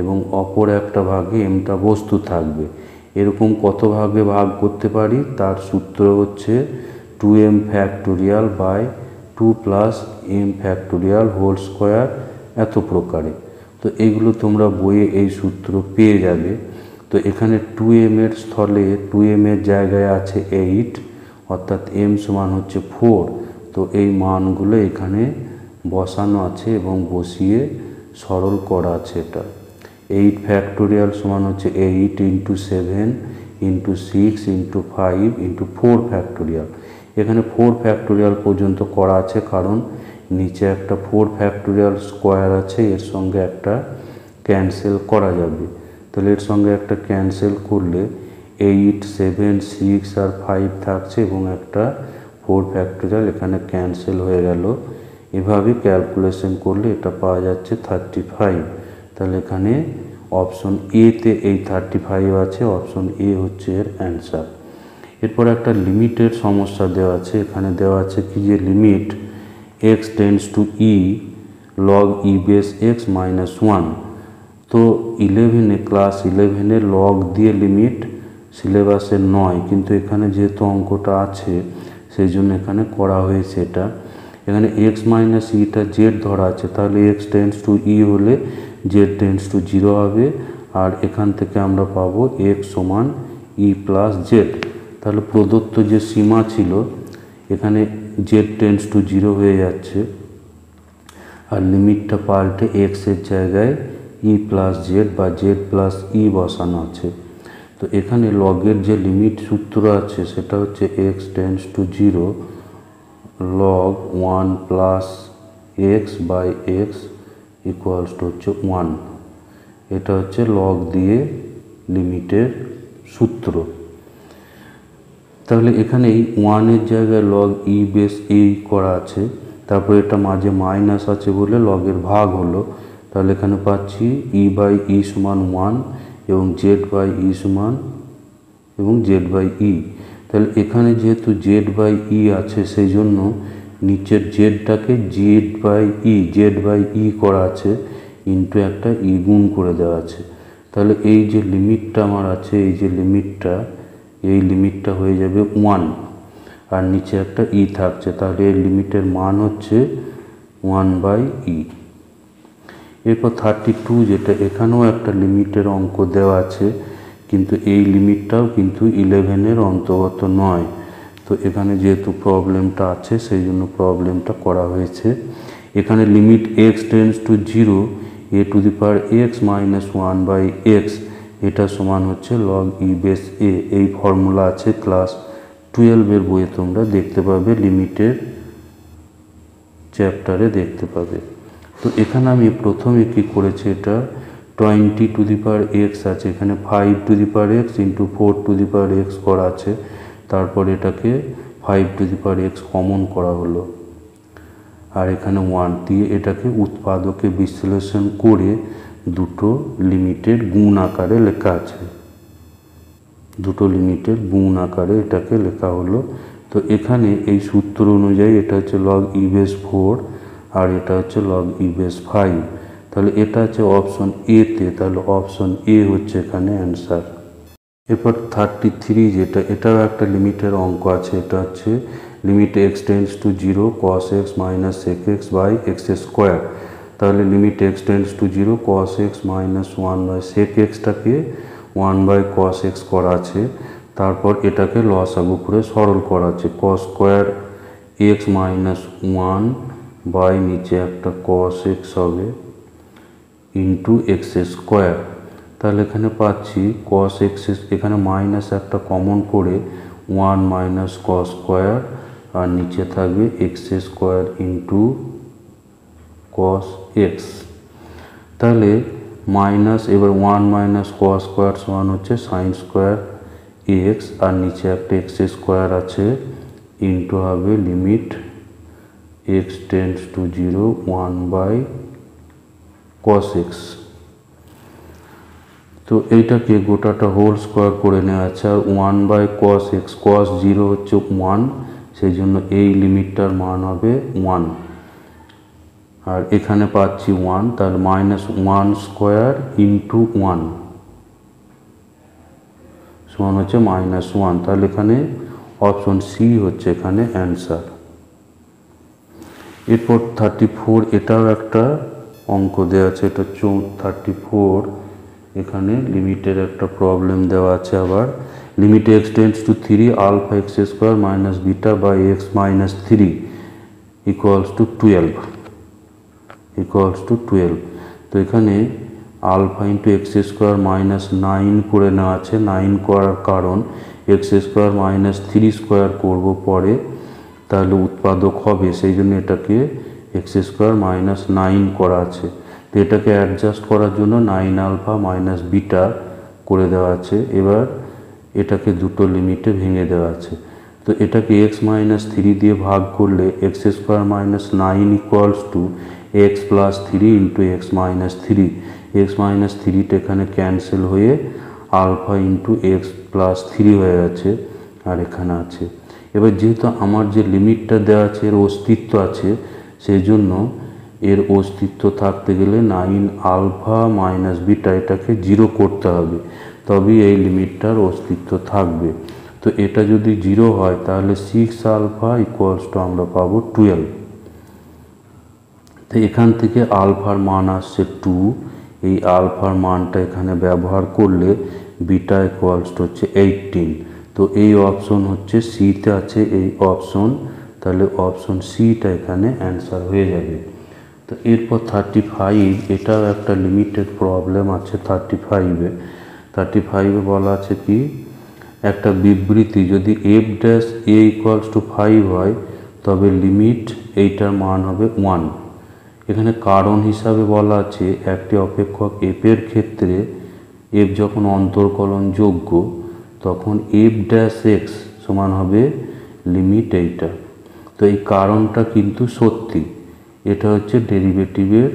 এবং অপর একটা ভাগে mটা বস্তু থাকবে। এরকম কত ভাগে ভাগ করতে পারি তার সূত্র হচ্ছে 2m factorial by 2 + m factorial whole square এত প্রকারে। তো এইগুলো তোমরা বইয়ে এই সূত্র পেয়ে যাবে। তো তো এখানে 2m এর স্থলে 2m এর জায়গায় আছে 8, অর্থাৎ m সমান হচ্ছে 4। তো এই মানগুলো এখানে বসানো আছে এবং বসিয়ে সরল করা আছে। এটা 8 ফ্যাক্টোরিয়াল সমান হচ্ছে 8 into 7 into 6 into 5 into 4 factorial. এখানে 4 ফ্যাক্টোরিয়াল পর্যন্ত করা আছে, কারণ নিচে একটা 4 ফ্যাক্টোরিয়াল স্কোয়ার আছে, এর সঙ্গে একটা ক্যান্সেল করা যাবে। তাহলে এর সঙ্গে একটা ক্যান্সেল করলে 8, 7, 6 আর 5 থাকছে এবং একটা 4 ফ্যাক্টোরিয়াল এখানে ক্যান্সেল হয়ে গেল। এভাবে ক্যালকুলেশন করলে এটা পাওয়া যাচ্ছে 35। তাহলে এখানে অপশন এতে এই 35 আছে, অপশন এ হচ্ছে এর অ্যান্সার। এরপর একটা লিমিটের সমস্যা দেওয়া আছে। এখানে দেওয়া আছে কি যে লিমিট x টেন্ডস টু ই log e base x minus 1। তো 11-এ ক্লাস 11-এ লগ দিয়ে লিমিট সিলেবাসে নয়, কিন্তু এখানে যেহেতু অঙ্কটা আছে সেই জন্য এখানে করা হয়েছে। এটা এখানে x মাইনাস ইটা জেড ধরা আছে, তাহলে x টেন্ডস টু ই হলে z টেন্ডস টু 0 হবে। আর এখান থেকে আমরা পাবো x সমান ই প্লাস জেড। তাহলে প্রদত্ত যে সীমা ছিল এখানে z টেন্ডস টু 0 হয়ে যাচ্ছে, আর লিমিটটা পাল্টে x এর জায়গায় ই প্লাস জেড বা জেড প্লাস ই বসানো আছে। তো এখানে লগের যে লিমিট সূত্র আছে সেটা হচ্ছে x tends to 0 log 1 plus x by x equals to হচ্ছে 1। এটা হচ্ছে লগ দিয়ে লিমিটের সূত্র। তাহলে এখানে এই 1-এর জায়গায় লগ ই বেস এ করা আছে, তারপর এটা মাঝে মাইনাস আছে বলে লগের ভাগ হলো। তাহলে এখানে পাচ্ছি ই বাই ই সমান 1 এবং জেড বাই ই সমান এবং জেড বাই ই। তাহলে এখানে যেহেতু জেড বাই ই আছে সেই জন্য নিচের জেডটাকে জেড বাই ই করা আছে ইন্টু একটা ই গুণ করে দেওয়া আছে। তাহলে এই যে লিমিটটা আমার আছে, এই লিমিটটা হয়ে যাবে 1, আর নিচে একটা ই থাকছে, তাহলে এই লিমিটের মান হচ্ছে 1 বাই ই। এরপর 32, যেটা এখানেও একটা লিমিটের অঙ্ক দেওয়া আছে, কিন্তু এই লিমিটটাও কিন্তু 11-এর অন্তর্গত নয়। তো এখানে যেহেতু প্রবলেমটা আছে সেই জন্য প্রবলেমটা করা হয়েছে। এখানে limit x tends to 0 a to the power x minus 1 by x, এটা সমান হচ্ছে লগ ই বেস এ। এই ফর্মুলা আছে ক্লাস 12-এর বইয়ে, তোমরা দেখতে পাবে, লিমিটের চ্যাপ্টারে দেখতে পাবে। তো এখানে আমি প্রথমে কি করেছি, এটা 20 টু দি পাওয়ার x আছে, এখানে 5 two the power x into 4 two the power x করা আছে, তারপর এটাকে 5 two the power x common করা হলো, আর এখানে 1 দিয়ে এটাকে উৎপাদকে বিশ্লেষণ করে দুটো লিমিটের গুণ আকারে লেখা আছে, দুটো লিমিটের গুণ আকারে এটাকে লেখা হলো। তো এখানে এই সূত্র অনুযায়ী এটা হচ্ছে লগ ই বেস 4 আর এটা হচ্ছে লগ ই বেস 5। তাহলে এটা হচ্ছে অপশন এতে, তাহলে অপশন এ হচ্ছে এখানে অ্যান্সার। এরপর 33, যেটা এটাও একটা লিমিটের অঙ্ক আছে, এটা হচ্ছে limit x tends to 0 cos x মাইনাস sec x by x square. তাহলে limit x tends to 0 cos x minus 1 by sec xটাকে 1 বাই cos x করা আছে, তারপর এটাকে লসাগু করে সরল করা আছে, cos square x minus 1 by নিচে একটা cos x হবে ইন্টু এক্স স্কোয়ার। তাহলে এখানে পাচ্ছি cos x, এখানে মাইনাস একটা কমন করে 1 মাইনাস cos স্কোয়ার, আর নিচে থাকবে x square into cos x। তাহলে মাইনাস, এবার 1 মাইনাস cos স্কোয়ার সমান হচ্ছে সাইন স্কোয়ার x, আর নিচে একটা এক্স স্কোয়ার আছে ইন্টু হবে limit x tends to 0 1 by cos x। তো এইটাকে গোটাটা হোল স্কোয়ার করে নেওয়া আছে, আর 1 বাই cos x, cos 0 হচ্ছে 1, সেই জন্য এই লিমিটটার মান হবে 1, আর এখানে পাচ্ছি 1, তাহলে মাইনাস 1 স্কোয়ার ইন্টু 1 সমান হচ্ছে মাইনাস 1। তাহলে এখানে অপশন সি হচ্ছে এখানে অ্যান্সার। এরপর 34, এটাও একটা অঙ্ক দেওয়া আছে, এটা 34 এখানে লিমিটের একটা প্রবলেম দেওয়া আছে আবার limit x tends to 3 alpha x square minus beta by x minus 3 equals to 12 তো এখানে alpha into x square minus 9 করে নেওয়া আছে 9 করার কারণ এক্স স্কোয়ার মাইনাস 3 স্কোয়ার করবো পরে তাহলে উৎপাদক হবে সেই জন্য এটাকে এক্স স্কোয়ার মাইনাস 9 করা আছে তো এটাকে অ্যাডজাস্ট করার জন্য 9 আলফা মাইনাস বিটা করে দেওয়া আছে এবার এটাকে দুটো লিমিটে ভেঙে দেওয়া আছে তো এটাকে এক্স মাইনাস 3 দিয়ে ভাগ করলে x square minus 9 equals to x plus 3 into x minus 3 x minus 3টা এখানে ক্যান্সেল হয়ে আলফা ইন্টু এক্স প্লাস 3 হয়ে গেছে আর এখানে আছে এবার যেহেতু আমার যে লিমিটটা দেওয়া আছে এর অস্তিত্ব আছে সেই জন্য এর অস্তিত্ব থাকতে গেলে 9 আলফা মাইনাস বিটা এটাকে 0 করতে হবে তবেই এই লিমিটটার অস্তিত্ব থাকবে তো এটা যদি 0 হয় তাহলে 6 আলফা ইকুয়ালস টু আমরা পাবো 12 তো এখান থেকে আলফার মান আসছে 2 এই আলফার মানটা এখানে ব্যবহার করলে বিটা ইকুয়ালস টু হচ্ছে 18 তো এই অপশন হচ্ছে সিতে আছে এই অপশন তাহলে অপশন সিটা এখানে অ্যান্সার হয়ে যাবে তো এরপর 35 এটাও একটা লিমিটেড প্রবলেম আছে 35-এ বলা আছে কি একটা বিবৃতি যদি F dash a equals to 5 হয় তবে লিমিট এইটার মান হবে 1 এখানে কারণ হিসাবে বলা আছে একটি অপেক্ষক এফ এর ক্ষেত্রে এফ যখন অন্তর্কলনযোগ্য তখন এফ ড্যাশ এক্স সমান হবে লিমিট এইটা তো এই কারণটা কিন্তু সত্যি এটা হচ্ছে ডেরিভেটিভের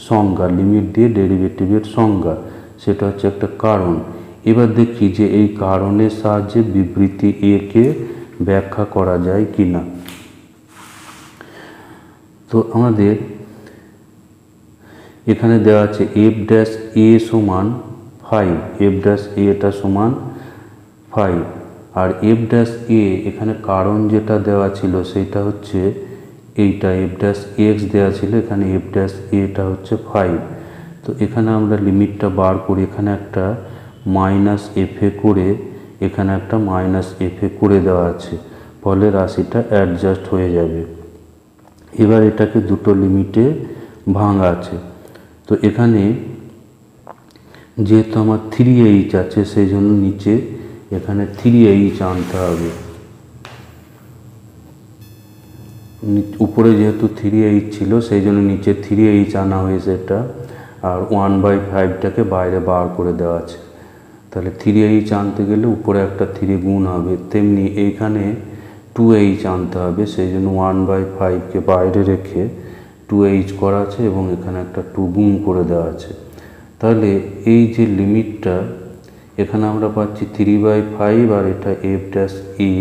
সংজ্ঞা লিমিট দিয়ে ডেরিভেটিভের সংজ্ঞা সেটা হচ্ছে একটা কারণ এবার দেখি যে এই কারণের সাহায্যে বিবৃতি এ কে ব্যাখ্যা করা যায় কি না তো আমাদের এখানে দেওয়া আছে এফ ড্যাশ এ সমান 5 এফ ড্যাশ এটা সমান 5 আর এফ ড্যাশ এ এখানে কারণ যেটা দেওয়া ছিল সেটা হচ্ছে এইটা এফ ড্যাশ এক্স দেওয়া ছিল এখানে এফ ড্যাশ এটা হচ্ছে 5 তো এখানে আমরা লিমিটটা বার করি এখানে একটা মাইনাস এফ এ করে এখানে একটা মাইনাস এফ এ করে দেওয়া আছে ফলে রাশিটা অ্যাডজাস্ট হয়ে যাবে এবার এটাকে দুটো লিমিটে ভাঙা আছে তো এখানে যেহেতু আমার 3h আছে সেই জন্য নিচে এখানে 3h আনতে হবে উপরে যেহেতু 3h ছিল সেই জন্য নিচে 3h আনা হয়েছে এটা আর 1/5টাকে বাইরে বার করে দেওয়া আছে তাহলে 3h আনতে গেলে উপরে একটা 3 গুণ হবে তেমনি এইখানে 2h আনতে হবে সেই জন্য 1/5কে বাইরে রেখে 2h করা আছে এবং এখানে একটা 2 গুণ করে দেওয়া আছে তাহলে এই যে লিমিটটা এখানে আমরা পাচ্ছি 3/5 আর এটা এফ ড্যাশ এ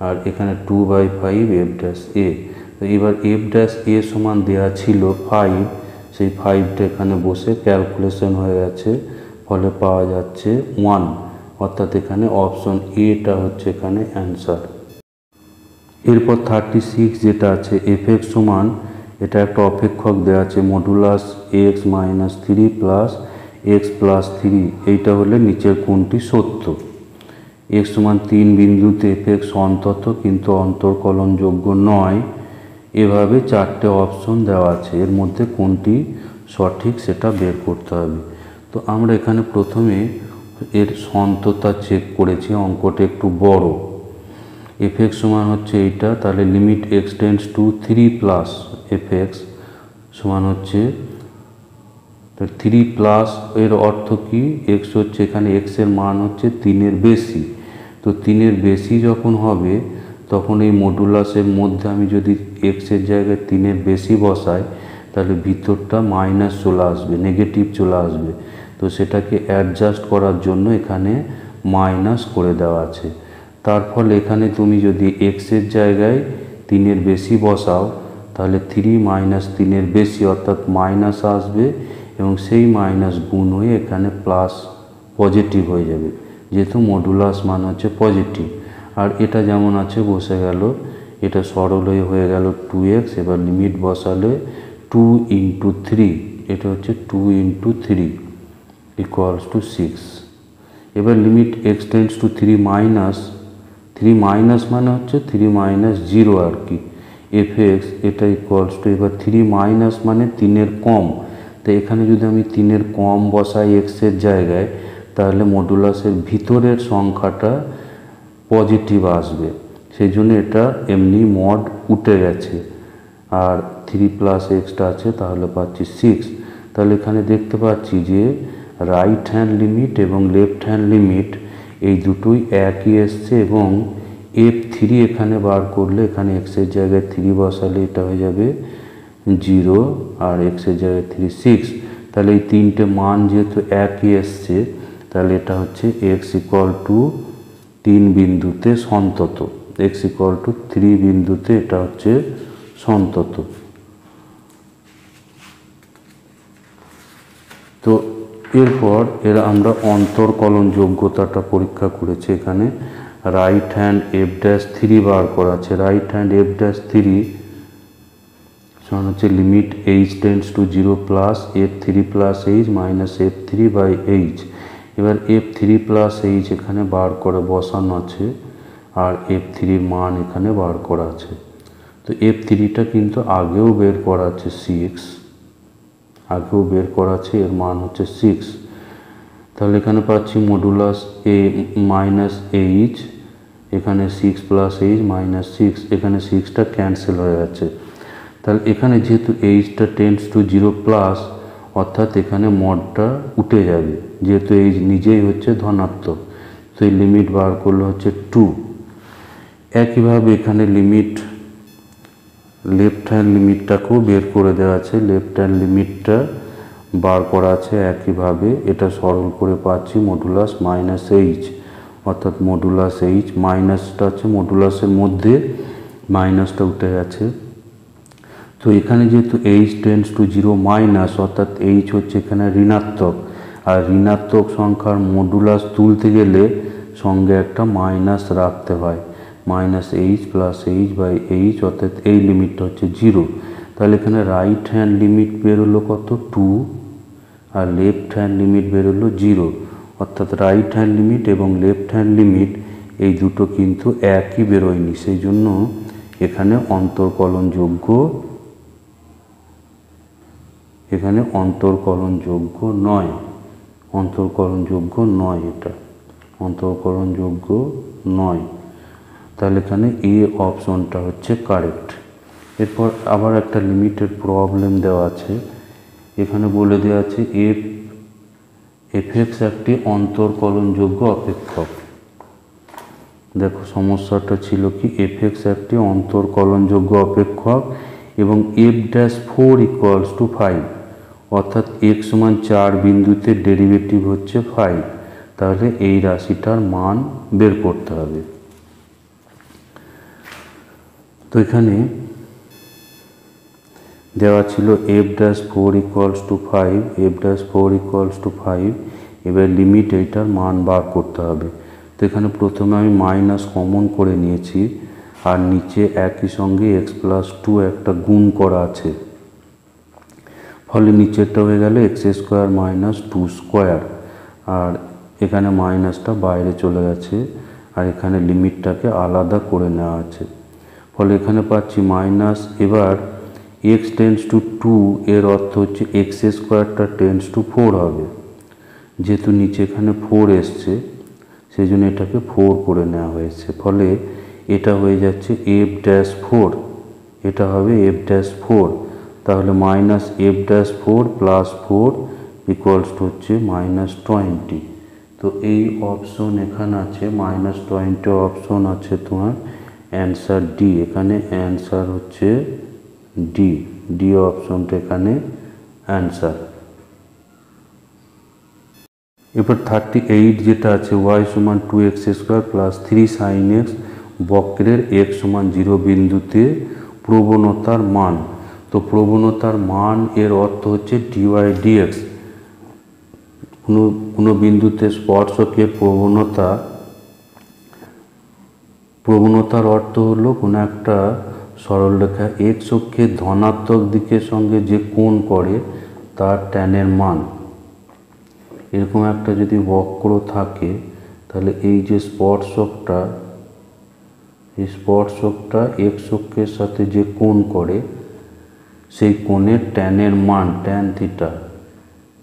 আর এখানে 2/5 এফ ড্যাশ এ তো এবার এফ ড্যাশ এ সমান দেওয়া ছিল 5 সেই 5টা এখানে বসে ক্যালকুলেশন হয়ে গেছে ফলে পাওয়া যাচ্ছে 1 অর্থাৎ এখানে অপশন এটা হচ্ছে এখানে অ্যান্সার এরপর 36 যেটা আছে এফ এক্স সমান এটা একটা অপেক্ষক দেওয়া আছে modulus x minus 3 plus x plus 3 এইটা হলে নিচের কোনটি সত্য এক্স সমান 3 বিন্দুতে এফ এক্স অন্তত কিন্তু অন্তর্কলনযোগ্য নয় এভাবে 4টে অপশন দেওয়া আছে এর মধ্যে কোনটি সঠিক সেটা বের করতে হবে তো আমরা এখানে প্রথমে এর সন্ততা চেক করেছি অঙ্কটা একটু বড় এফ এক্স সমান হচ্ছে এইটা তাহলে limit x tends to 3 plus F x সমান হচ্ছে 3 প্লাস এর অর্থ কি এক্স হচ্ছে এখানে এক্স এর মান হচ্ছে 3-এর বেশি তো 3-এর বেশি যখন হবে তখন এই মডুলাসের মধ্যে আমি যদি এক্সের জায়গায় 3-এর বেশি বসাই তাহলে ভিতরটা মাইনাস চলে আসবে নেগেটিভ চলে আসবে তো সেটাকে অ্যাডজাস্ট করার জন্য এখানে মাইনাস করে দেওয়া আছে তার ফলে এখানে তুমি যদি এক্সের জায়গায় 3-এর বেশি বসাও তাহলে 3 মাইনাস 3-এর বেশি অর্থাৎ মাইনাস আসবে এবং সেই মাইনাস গুণ হয়ে এখানে প্লাস পজিটিভ হয়ে যাবে যেহেতু মডুলাস মান হচ্ছে পজিটিভ আর এটা যেমন আছে বসে গেল এটা সরল হয়ে গেল 2x এবার লিমিট বসালে 2 × 3 এটা হচ্ছে 2 × 3 ইকুয়ালস টু 6। এবার limit x tends to 3 minus মানে হচ্ছে 3 মাইনাস 0 আর কি, এফ এক্স এটা ইকুয়ালস টু, এবার 3 মাইনাস মানে 3-এর কম, তো এখানে যদি আমি 3-এর কম বসাই এক্সের জায়গায়, তাহলে মডুলাসের ভিতরের সংখ্যাটা পজিটিভ আসবে, সেই জন্য এটা এমনি মড উঠে গেছে, আর 3 প্লাস এক্সটা আছে, তাহলে পাচ্ছি 6। তাহলে এখানে দেখতে পাচ্ছি যে রাইট হ্যান্ড লিমিট এবং লেফট হ্যান্ড লিমিট এই দুটোই একই এসছে, এবং F3 এখানে বার করলে, এখানে এক্সের জায়গায় 3 বসালে এটা হয়ে যাবে 0, আর এক্সের জায়গায় 3 6। তাহলে এই তিনটে মান যেহেতু একই এসছে, তাহলে এটা হচ্ছে এক্স ইকুয়াল টু 3 বিন্দুতে সন্তত, এক্স ইকুয়াল টু 3 বিন্দুতে এটা হচ্ছে সন্তত। তো এরপর আমরা অন্তর্কলন যোগ্যতাটা পরীক্ষা করেছি। এখানে রাইট হ্যান্ড F'3 বার করা আছে। রাইট হ্যান্ড F'3 সমান হচ্ছে limit h tends to 0 plus F3 plus h minus F3 by h। এবার F3 প্লাস h এখানে বার করে বসানো আছে, আর F3-র মান এখানে বার করা আছে। তো F3টা কিন্তু আগেও বের করা আছে 6, আগেও বের করা আছে, এর মান হচ্ছে 6। তাহলে এখানে পাচ্ছি মডুলাস এ মাইনাস এইচ, এখানে 6 প্লাস এইচ মাইনাস 6, এখানে 6টা ক্যান্সেল হয়ে যাচ্ছে। তাহলে এখানে যেহেতু এইচটা টেন্ডস টু 0 প্লাস, অর্থাৎ এখানে মডটা উঠে যাবে, যেহেতু এইচ নিজেই হচ্ছে ধনাত্মক, তো এই লিমিট বার করলে হচ্ছে 2। একইভাবে এখানে লিমিট লেফট হ্যান্ড লিমিটটাকেও বের করে দেওয়া আছে, লেফট হ্যান্ড লিমিটটা বার করা আছে একইভাবে, এটা সরল করে পাচ্ছি মডুলাস মাইনাস এইচ, অর্থাৎ মডুলাস এইচ, মাইনাসটা হচ্ছে মডুলাসের মধ্যে, মাইনাসটা উঠে গেছে। তো এখানে যেহেতু এইচ টেন্ডস টু 0 মাইনাস, অর্থাৎ এইচ হচ্ছে এখানে ঋণাত্মক, আর ঋণাত্মক সংখ্যার মডুলাস তুলতে গেলে সঙ্গে একটা মাইনাস রাখতে হয়, minus h plus h by h, অর্থাৎ এই লিমিটটা হচ্ছে 0। তাহলে এখানে রাইট হ্যান্ড লিমিট বেরোলো কত 2, আর লেফট হ্যান্ড লিমিট বেরোলো 0, অর্থাৎ রাইট হ্যান্ড লিমিট এবং লেফট হ্যান্ড লিমিট এই দুটো কিন্তু একই বেরোয়নি, সেই জন্য এখানে অন্তর্কলনযোগ্য, এখানে অন্তর্কলনযোগ্য নয়, অন্তর্কলনযোগ্য নয়, এটা অন্তর্কলনযোগ্য নয়। তাহলে এখানে এ অপশনটা হচ্ছে কারেক্ট। এরপর আবার একটা লিমিটের প্রবলেম দেওয়া আছে, এখানে বলে দেওয়া আছে এফ(x) একটি অন্তর্কলনযোগ্য অপেক্ষক। দেখো সমস্যাটা ছিল কি, এফ(x) একটি অন্তর্কলনযোগ্য অপেক্ষক এবং f'4 ইকুয়ালস টু 5, অর্থাৎ x সমান 4 বিন্দুতে ডেরিভেটিভ হচ্ছে 5, তাহলে এই রাশিটার মান বের করতে হবে। তো এখানে দেওয়া ছিল f'4 equals to 5, f'4 equals to 5, এবার লিমিট এইটার মান বার করতে হবে। তো এখানে প্রথমে আমি মাইনাস কমন করে নিয়েছি, আর নিচে একই সঙ্গে এক্স প্লাস 2 একটা গুণ করা আছে, ফলে নিচেরটা হয়ে গেল এক্স স্কোয়ার মাইনাস 2 স্কোয়ার, আর এখানে মাইনাসটা বাইরে চলে গেছে, আর এখানে লিমিটটাকে আলাদা করে নেওয়া আছে, ফলে এখানে পাচ্ছি মাইনাস। এবার এক্স টেন্ডস টু 2 এর অর্থ হচ্ছে এক্স স্কোয়ারটা টেন্ডস টু 4 হবে, যেহেতু নিচে এখানে 4 এসছে সেই জন্য এটাকে 4 করে নেওয়া হয়েছে, ফলে এটা হয়ে যাচ্ছে f'4, এটা হবে f'4, তাহলে minus f'4 plus 4 equals to হচ্ছে -20। তো এই অপশন এখানে আছে -20 অপশন আছে তোমার অ্যান্সার ডি, এখানে অ্যান্সার হচ্ছে ডি, ডি অপশনটা এখানে অ্যান্সার। এবার 38 যেটা আছে y সমান 2x² plus 3 sin x বক্রের x সমান 0 বিন্দুতে প্রবণতার মান। তো প্রবণতার মান এর অর্থ হচ্ছে dy dx, কোনো বিন্দুতে স্পর্শকের প্রবণতার অর্থ হলো কোনো একটা সরলরেখা x অক্ষের ধনাত্মক দিকের সঙ্গে যে কোণ করে তার ট্যানের মান। এরকম একটা যদি বক্র থাকে তাহলে এই যে স্পর্শকটা, এই স্পর্শকটা এক্স অক্ষের সাথে যে কোণ করে সেই কোণের ট্যানের মান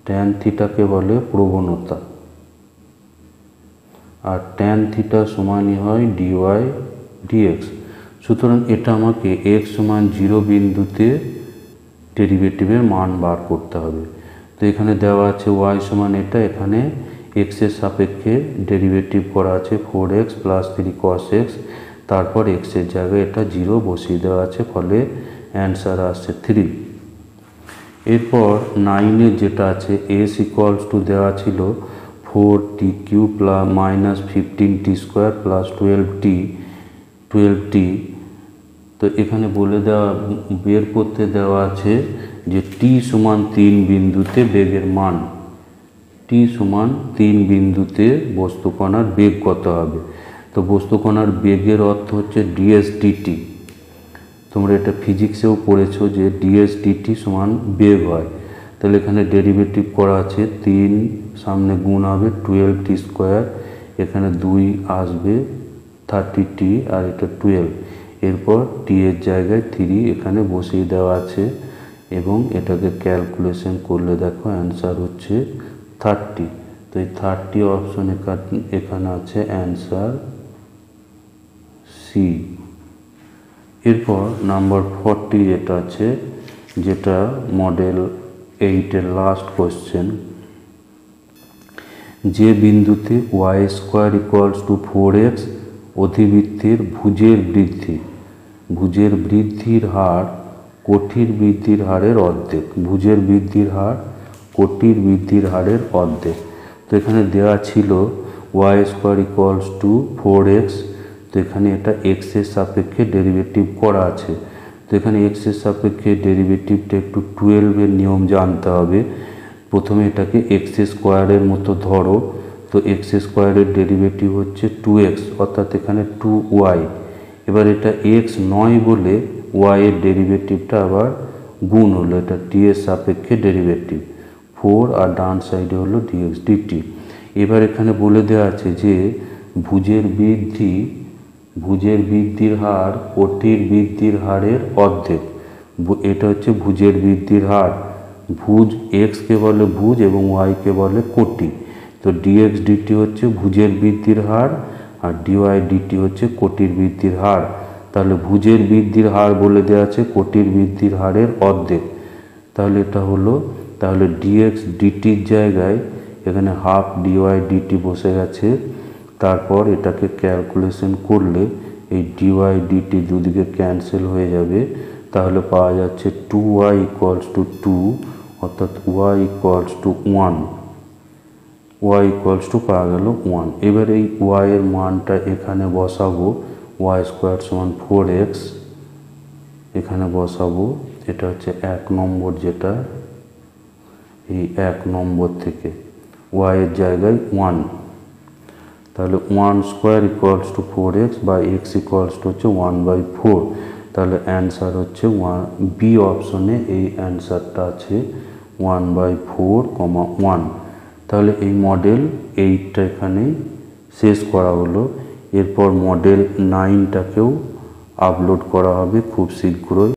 ট্যান থিটাকে বলে প্রবণতা, আর ট্যান থিটা সমানই হয় ডিওয়াই ডিএক্স। সুতরাং এটা আমাকে এক্স সমান 0 বিন্দুতে ডেরিভেটিভের মান বার করতে হবে। তো এখানে দেওয়া আছে ওয়াই সমান এটা, এখানে এক্সের সাপেক্ষে ডেরিভেটিভ করা আছে 4x + 3 cos x, তারপর এক্সের জায়গায় এটা 0 বসিয়ে দেওয়া আছে, ফলে অ্যান্সার আসছে 3। এরপর 9-এর যেটা আছে s = দেওয়া ছিল 4t³ - 15t² + 12t। তো এখানে বলে দেওয়া বের করতে দেওয়া আছে যে t সমান 3 বিন্দুতে বেগের মান, t সমান 3 বিন্দুতে বস্তুকণার বেগ কত হবে। তো বস্তুকণার বেগের অর্থ হচ্ছে ds dt। তোমরা এটা ফিজিক্সেও পড়েছো যে ds dt সমান বেগ হয়। তাহলে এখানে ডেরিভেটিভ করা আছে 3 সামনে গুণ হবে 12t², এখানে 2 আসবে 30t আর এটা 12, এরপর t এর জায়গায় 3 এখানে বসিয়ে দেওয়া আছে এবং এটাকে ক্যালকুলেশন করলে দেখো অ্যান্সার হচ্ছে 30। তো এই 30 অপশন এখানে আছে অ্যান্সার সি। এরপর নাম্বার 40 যেটা আছে, যেটা মডেল 8-এর লাস্ট কোশ্চেন, যে বিন্দুতে y² = 4x অধিবৃত্তের ভুজের বৃদ্ধির হার কোটির বৃদ্ধির হারের অর্ধেক, ভুজের বৃদ্ধির হার কোটির বৃদ্ধির হারের অর্ধেক। তো এখানে দেওয়া ছিল y² = 4x, তো এখানে এটা x এর সাপেক্ষে ডেরিভেটিভ করা আছে। তো এখানে x এর সাপেক্ষে ডেরিভেটিভটা একটু 12-এর নিয়ম জানতে হবে। প্রথমে এটাকে x² এর মতো ধরো, তো x² এর ডেরিভেটিভ হচ্ছে 2x, অর্থাৎ এখানে 2y। এবার এটা x নয় বলে y এর ডেরিভেটিভটা আবার গুণ হলো, এটা t এর সাপেক্ষে ডেরিভেটিভ 4 আর ডান সাইডে হলো dx dt। এবার এখানে বলে দেওয়া আছে যে ভুজের বৃদ্ধির হার কোটির বৃদ্ধির হারের অর্ধেক, এটা হচ্ছে ভুজের বৃদ্ধির হার। ভুজ x কে বলে ভুজ এবং y কে বলে কোটি। তো dx dt হচ্ছে ভুজের বৃদ্ধির হার আর dy dt হচ্ছে কোটির বৃদ্ধির হার। তাহলে ভুজের বৃদ্ধির হার বলে দেওয়া আছে কোটির বৃদ্ধির হারের অর্ধেক, তাহলে এটা হলো, তাহলে dx dt-র জায়গায় এখানে হাফ dy dt বসে গেছে। তারপর এটাকে ক্যালকুলেশন করলে এই dy dt দুদিকে ক্যান্সেল হয়ে যাবে, তাহলে পাওয়া যাচ্ছে 2y = 2, অর্থাৎ y = 1, পাওয়া গেল 1। এবার এই y এর মানটা এখানে বসাবো, y² = 4x এখানে বসাবো, এটা হচ্ছে 1 নম্বর, যেটা এই 1 নম্বর থেকে y এর জায়গায় 1, তাহলে 1² = 4x বা x হচ্ছে 1/4। তাহলে অ্যান্সার হচ্ছে বি অপশনে এই অ্যান্সারটা আছে 1/4, 1। তাহলে এই মডেল 8টা এখানেই শেষ করা হলো। এরপর মডেল 9টাকেও আপলোড করা হবে খুব শীঘ্রই।